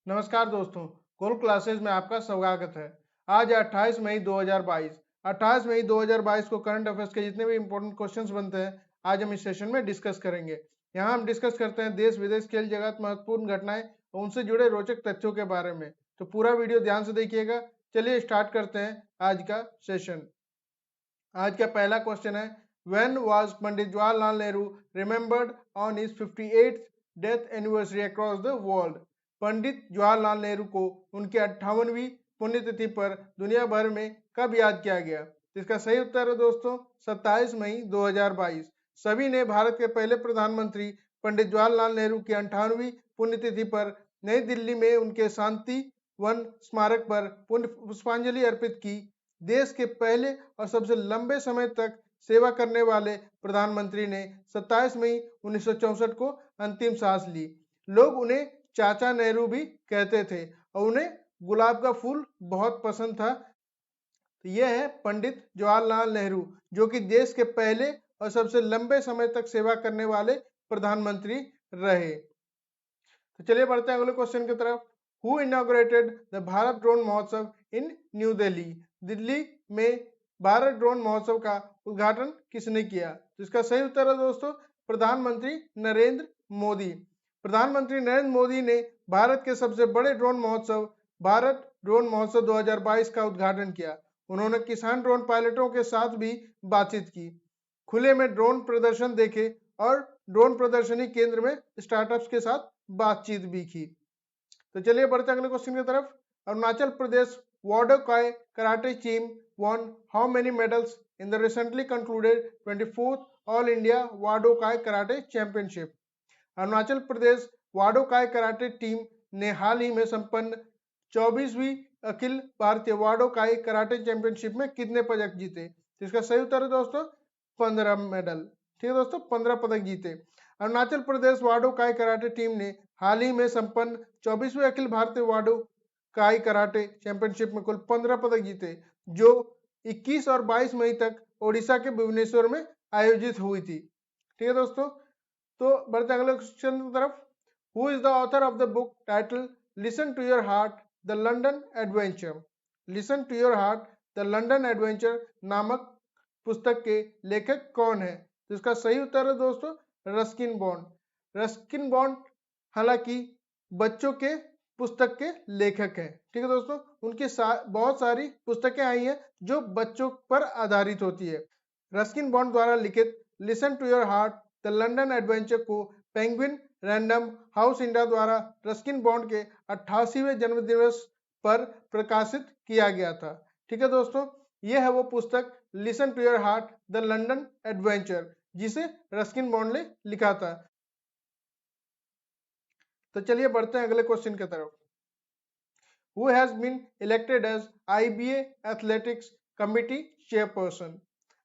नमस्कार दोस्तों, गोल क्लासेस में आपका स्वागत है। आज है 28 मई 2022। 28 मई 2022 को करंट अफेयर्स के जितने भी इंपॉर्टेंट क्वेश्चंस बनते हैं, आज हम इस सेशन में डिस्कस करेंगे। यहाँ हम डिस्कस करते हैं देश विदेश, खेल जगत, महत्वपूर्ण घटनाएं और उनसे जुड़े रोचक तथ्यों के बारे में। तो पूरा वीडियो ध्यान से देखिएगा। चलिए स्टार्ट करते हैं आज का सेशन। आज का पहला क्वेश्चन है, when was Pandit Jawaharlal Nehru remembered on his 58th death anniversary across the world. Pandit Jawaharlal Nehru को उनकी 58वीं पुण्यतिथि पर दुनिया भर में कब याद किया गया? इसका सही उत्तर है दोस्तों 27 मई 2022। सभी ने भारत के पहले प्रधानमंत्री पंडित जवाहरलाल नेहरू की 58वीं पुण्यतिथि पर नई दिल्ली में उनके शांति वन स्मारक पर पुष्पांजलि अर्पित की। देश के पहले और सबसे लंबे समय तक सेवा करने वाले प्रधानमंत्री ने 27 मई 1964 को अंतिम सांस ली। लोग उन्हें चाचा नेहरू भी कहते थे और उन्हें गुलाब का फूल बहुत पसंद था। तो यह है पंडित जवाहरलाल नेहरू, जो कि देश के पहले और सबसे लंबे समय तक सेवा करने वाले प्रधानमंत्री रहे। तो चलिए बढ़ते हैं अगले क्वेश्चन की तरफ। Who inaugurated the Bharat drone महोत्सव इन न्यू दिल्ली? दिल्ली में भारत ड्रोन महोत्सव का उद्घाटन किसने किया? तो इसका सही उत्तर है दोस्तों प्रधानमंत्री नरेंद्र मोदी। प्रधानमंत्री नरेंद्र मोदी ने भारत के सबसे बड़े ड्रोन महोत्सव भारत ड्रोन महोत्सव 2022 का उद्घाटन किया। उन्होंने किसान ड्रोन पायलटों के साथ भी बातचीत की, खुले में ड्रोन प्रदर्शन देखे और ड्रोन प्रदर्शनी केंद्र में स्टार्टअप्स के साथ बातचीत भी की। तो चलिए बढ़ते अगले क्वेश्चन की तरफ। Arunachal Pradesh Wado Kai karate team won how many medals in the recently concluded 24th all India Wado Kai karate championship? Arunachal Pradesh Wado Kai karate team ने हाल ही में संपन्न 24वीं अखिल भारतीय वाडो काय कराटे चैंपियनशिप में कितने पदक जीते? तो इसका सही उत्तर है दोस्तों 15 मेडल। ठीक है दोस्तों, 15 पदक जीते। Arunachal Pradesh Wado Kai karate team ने हाल ही में संपन्न 24वीं अखिल भारतीय वाडो काय कराटे चैंपियनशिप में कुल 15 पदक जीते, जो 21 और 22 मई तक ओडिशा के भुवनेश्वर में आयोजित हुई थी। ठीक है दोस्तों, तो बढ़ते अगले क्वेश्चन की तरफ। Who is the author of the book title listen to your heart the London adventure? Listen to your heart the London adventure नामक पुस्तक के लेखक कौन है? तो इसका सही उत्तर है दोस्तों रस्किन बॉन्ड। रस्किन बॉन्ड हालांकि बच्चों के पुस्तक के लेखक हैं। ठीक है दोस्तों, उनकी बहुत सारी पुस्तकें आई हैं जो बच्चों पर आधारित होती है। रस्किन बॉन्ड द्वारा लिखित listen to your heart the London adventure को पेंगुइन रैंडम हाउस इंडिया द्वारा रस्किन बॉन्ड के 88वें जन्मदिवस पर प्रकाशित किया गया था। ठीक है दोस्तों, यह है वो पुस्तक listen to your heart the London adventure, जिसे रस्किन बॉन्ड ने लिखा था। तो चलिए बढ़ते हैं अगले क्वेश्चन की तरफ। Who has been elected as IBA Athletics Committee Chairperson?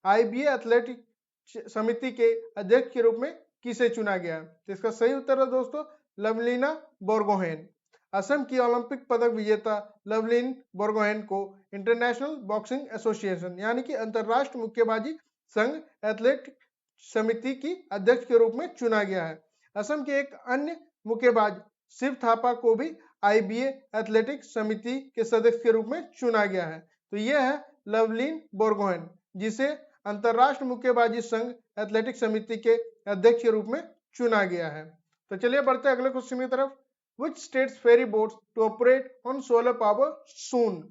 IBA athletic समिति के अध्यक्ष के रूप में किसे चुना गया? तो इसका सही उत्तर है दोस्तों लवलीना बोरगोहेन। असम की ओलंपिक पदक विजेता लवलीन बोरगोहेन को इंटरनेशनल बॉक्सिंग एसोसिएशन यानी कि अंतरराष्ट्रीय मुक्केबाजी संघ एथलेटिक समिति की अध्यक्ष के रूप में चुना गया है। असम के एक अन्य मुक्केबाज शिव थापा को भी आईबीए एथलेटिक समिति के सदस्य के रूप में चुना गया है। तो यह है लवलीन बोरगोहेन, जिसे अंतरराष्ट्रीय मुक्केबाजी संघ एथलेटिक समिति के अध्यक्ष के रूप में चुना गया है। तो चलिए बढ़ते हैं अगले क्वेश्चन की तरफ। Which states ferry boats to operate on solar power soon?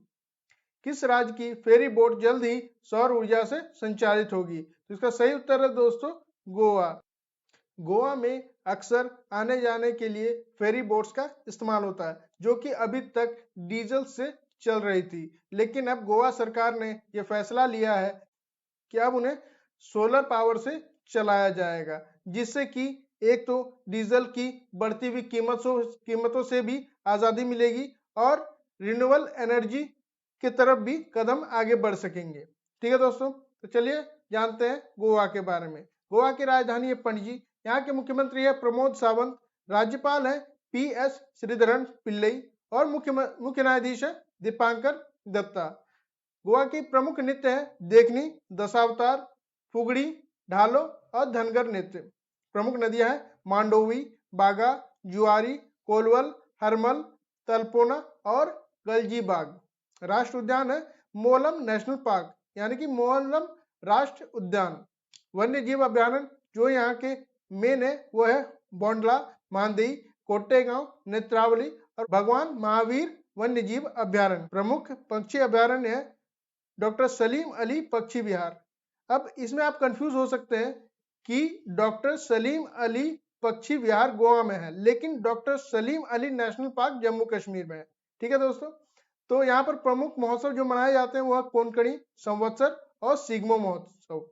किस राज्य की फेरी बोट जल्द ही सौर ऊर्जा से संचालित होगी? तो इसका सही उत्तर है दोस्तों गोवा। गोवा में अक्सर आने जाने के लिए फेरी बोट्स का इस्तेमाल होता है, जो कि अभी तक डीजल से चल रही थी, लेकिन अब गोवा सरकार ने यह फैसला लिया है कि अब उन्हें सोलर पावर से चलाया जाएगा, जिससे कि एक तो डीजल की बढ़ती हुई कीमतों से भी आज़ादी मिलेगी और रिन्यूएबल एनर्जी की तरफ भी कदम आगे बढ़ सकेंगे। ठीक है दोस्तों, तो चलिए जानते हैं गोवा के बारे में। गोवा की राजधानी है पणजी। यहाँ के मुख्यमंत्री है प्रमोद सावंत, राज्यपाल है PS श्रीधरन पिल्लई और मुख्य न्यायाधीश है दीपांकर दत्ता। गोवा की प्रमुख नृत्य है देखनी, दशावतार, फुगड़ी, ढालो और धनगर नृत्य। प्रमुख नदियां हैं मांडोवी, बागा, जुआरी, कोलवल, हरमल, तलपोना और गलजीबाग। राष्ट्र उद्यान है मोलम नेशनल पार्क यानी कि मोलम राष्ट्र उद्यान। वन्य जीव अभ्यारण्य जो यहाँ के मेन है वो है बोंडला, मानदेई, कोटेगांव, नेत्रावली और भगवान महावीर वन्य जीव अभ्यारण्य। प्रमुख पक्षी अभ्यारण्य है डॉक्टर सलीम अली पक्षी विहार। अब इसमें आप कंफ्यूज हो सकते हैं कि डॉक्टर सलीम अली पक्षी विहार गोवा में है, लेकिन doctor Salim Ali national park Jammu Kashmir में है। ठीक है दोस्तों, तो यहाँ पर प्रमुख महोत्सव जो मनाए जाते हैं वह कोंकणी संवत्सर और सिग्मो महोत्सव।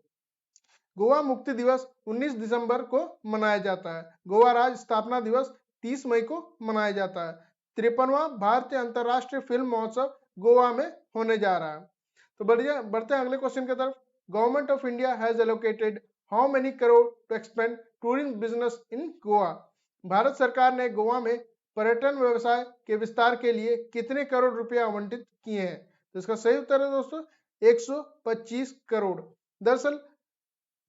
गोवा मुक्ति दिवस 19 दिसंबर को मनाया जाता है। गोवा राज्य स्थापना दिवस 30 मई को मनाया जाता है। 53वां भारतीय अंतर्राष्ट्रीय फिल्म महोत्सव गोवा में होने जा रहा है। तो बढ़ते हैं अगले क्वेश्चन की तरफ। Government of India has allocated how many crore to expend tourism business in Goa. Bharat सरकार ने गोवा में पर्यटन व्यवसाय के विस्तार के लिए कितने करोड़ रुपए आवंटित किए हैं? तो इसका सही उत्तर है दोस्तों 125 करोड़। दरअसल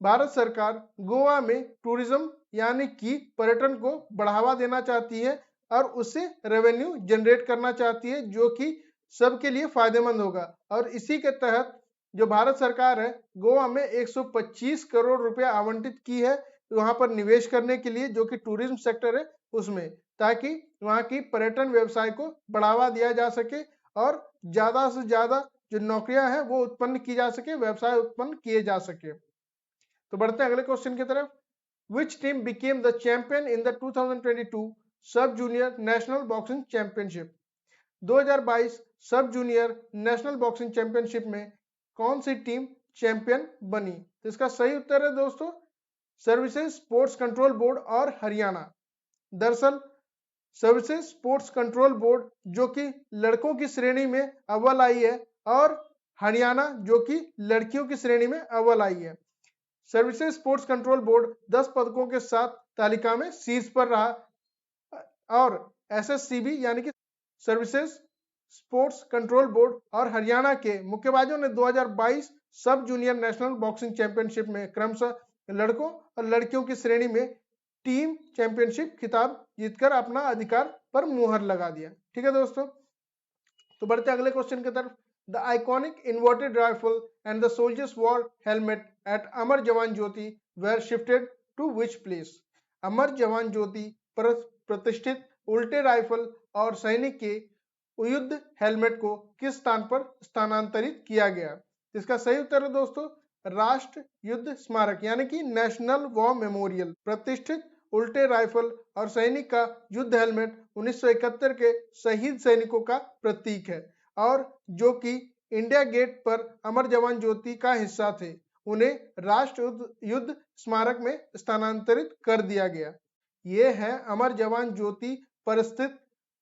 भारत सरकार गोवा में टूरिज्म यानी कि पर्यटन को बढ़ावा देना चाहती है और उससे रेवेन्यू जनरेट करना चाहती है जो कि सबके लिए फायदेमंद होगा। और इसी के तहत जो भारत सरकार है गोवा में 125 करोड़ रुपए आवंटित की है वहां पर निवेश करने के लिए, जो कि टूरिज्म सेक्टर है उसमें, ताकि वहां की पर्यटन व्यवसाय को बढ़ावा दिया जा सके और ज्यादा से ज्यादा जो नौकरियां हैं वो उत्पन्न की जा सके, व्यवसाय उत्पन्न किए जा सके। तो बढ़ते हैं अगले क्वेश्चन की तरफ। Which team became the champion in the 2022 सब जूनियर नेशनल बॉक्सिंग चैंपियनशिप? 2022 सब जूनियर नेशनल बॉक्सिंग चैंपियनशिप में कौन सी टीम चैंपियन बनी? तो इसका सही उत्तर है दोस्तों सर्विसेज स्पोर्ट्स कंट्रोल बोर्ड और हरियाणा। दरअसल सर्विसेज स्पोर्ट्स कंट्रोल बोर्ड जो कि लड़कों की श्रेणी में अव्वल आई है और हरियाणा जो कि लड़कियों की श्रेणी में अव्वल आई है। सर्विसेज स्पोर्ट्स कंट्रोल बोर्ड 10 पदकों के साथ तालिका में शीर्ष पर रहा और एसएससीबी यानी कि सर्विसेज स्पोर्ट्स कंट्रोल बोर्ड और हरियाणा के मुक्केबाजों ने 2022 सब जूनियर नेशनल बॉक्सिंग चैंपियनशिप में क्रमशः लड़कों और लड़कियों की श्रेणी में टीम चैंपियनशिप खिताब जीतकर अपना अधिकार पर मुहर लगा दिया। ठीक है दोस्तों, तो बढ़ते अगले क्वेश्चन की तरफ। The iconic inverted rifle and the soldier's war helmet at Amar Jawan Jyoti were shifted to which place? अमर जवान ज्योति पर प्रतिष्ठित उल्टे राइफल और सैनिक के युद्ध हेलमेट को किस स्थान पर स्थानांतरित किया गया? इसका सही उत्तर है दोस्तों राष्ट्र युद्ध स्मारक यानी कि नेशनल वॉर मेमोरियल। प्रतिष्ठित उल्टे राइफल और सैनिक का युद्ध हेलमेट 1971 के शहीद सैनिकों का प्रतीक है और जो कि इंडिया गेट पर अमर जवान ज्योति का हिस्सा थे, उन्हें राष्ट्र युद्ध स्मारक में स्थानांतरित कर दिया गया। ये है अमर जवान ज्योति पर स्थित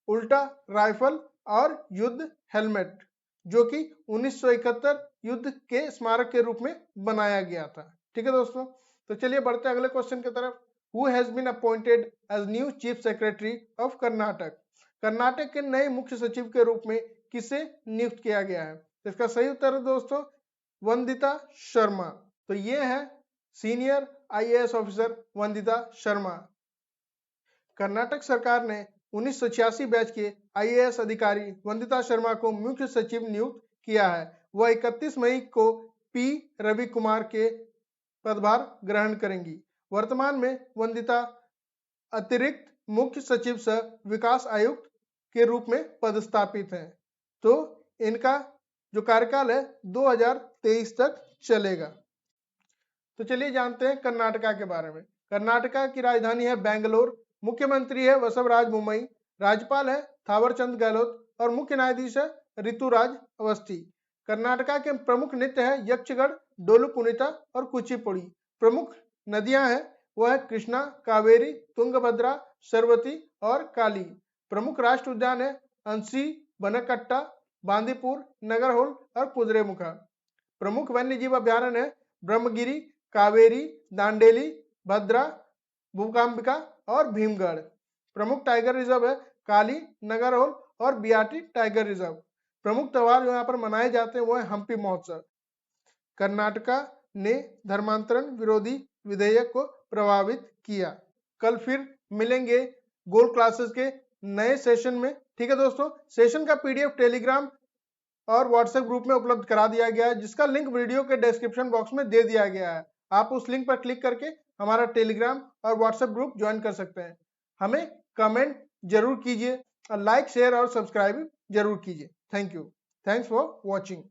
उल्टा राइफल और युद्ध हेलमेट जो कि 1971 युद्ध के स्मारक के रूप में बनाया गया था। ठीक है दोस्तों, तो चलिए बढ़ते हैं अगले क्वेश्चन की तरफ। Who has been appointed as new chief secretary of Karnataka? Karnataka के नए मुख्य सचिव के रूप में किसे नियुक्त किया गया है? तो इसका सही उत्तर है दोस्तों वंदिता शर्मा। तो ये है senior IAS officer Vandita Sharma. Karnataka सरकार ने 1986 बैच के आईएएस अधिकारी वंदिता शर्मा को मुख्य सचिव नियुक्त किया है। वह 31 मई को पी रवि कुमार के पदभार ग्रहण करेंगी। वर्तमान में वंदिता अतिरिक्त मुख्य सचिव सह विकास आयुक्त के रूप में पदस्थापित हैं। तो इनका जो कार्यकाल है 2023 तक चलेगा। तो चलिए जानते हैं कर्नाटका के बारे में। कर्नाटका की राजधानी है बेंगलोर, मुख्यमंत्री है वसवराज बोम्मई, राज्यपाल है थावरचंद गहलोत और मुख्य न्यायाधीश है ऋतुराज अवस्थी। कर्नाटका के प्रमुख नृत्य है यक्षगढ़, डोलू कुनिता और कुचिपुड़ी। प्रमुख नदियां हैं वह है कृष्णा, कावेरी, तुंगभद्रा, सरवती और काली। प्रमुख राष्ट्र उद्यान है अंशी, बनकट्टा, बांदीपुर, नगरहोल और कुद्रेमुखा। प्रमुख वन्यजीव अभ्यारण्य है ब्रह्मगिरी, कावेरी, दांडेली, भद्रा, भूकांबिका और भीमगढ़। प्रमुख टाइगर रिजर्व है काली, नगरहोल और बियाटी टाइगर रिजर्व। प्रमुख त्योहार जो यहाँ पर मनाए जाते हैं वो है हम्पी महोत्सव। कर्नाटका ने धर्मांतरण विरोधी विधेयक को प्रभावित किया। कल फिर मिलेंगे गोल्ड क्लासेस के नए सेशन में। ठीक है दोस्तों, सेशन का पीडीएफ टेलीग्राम और व्हाट्सएप ग्रुप में उपलब्ध करा दिया गया है, जिसका लिंक वीडियो के डिस्क्रिप्शन बॉक्स में दे दिया गया है। आप उस लिंक पर क्लिक करके हमारा टेलीग्राम और व्हाट्सएप ग्रुप ज्वाइन कर सकते हैं। हमें कमेंट जरूर कीजिए और लाइक शेयर और सब्सक्राइब जरूर कीजिए। Thank you. Thanks for watching.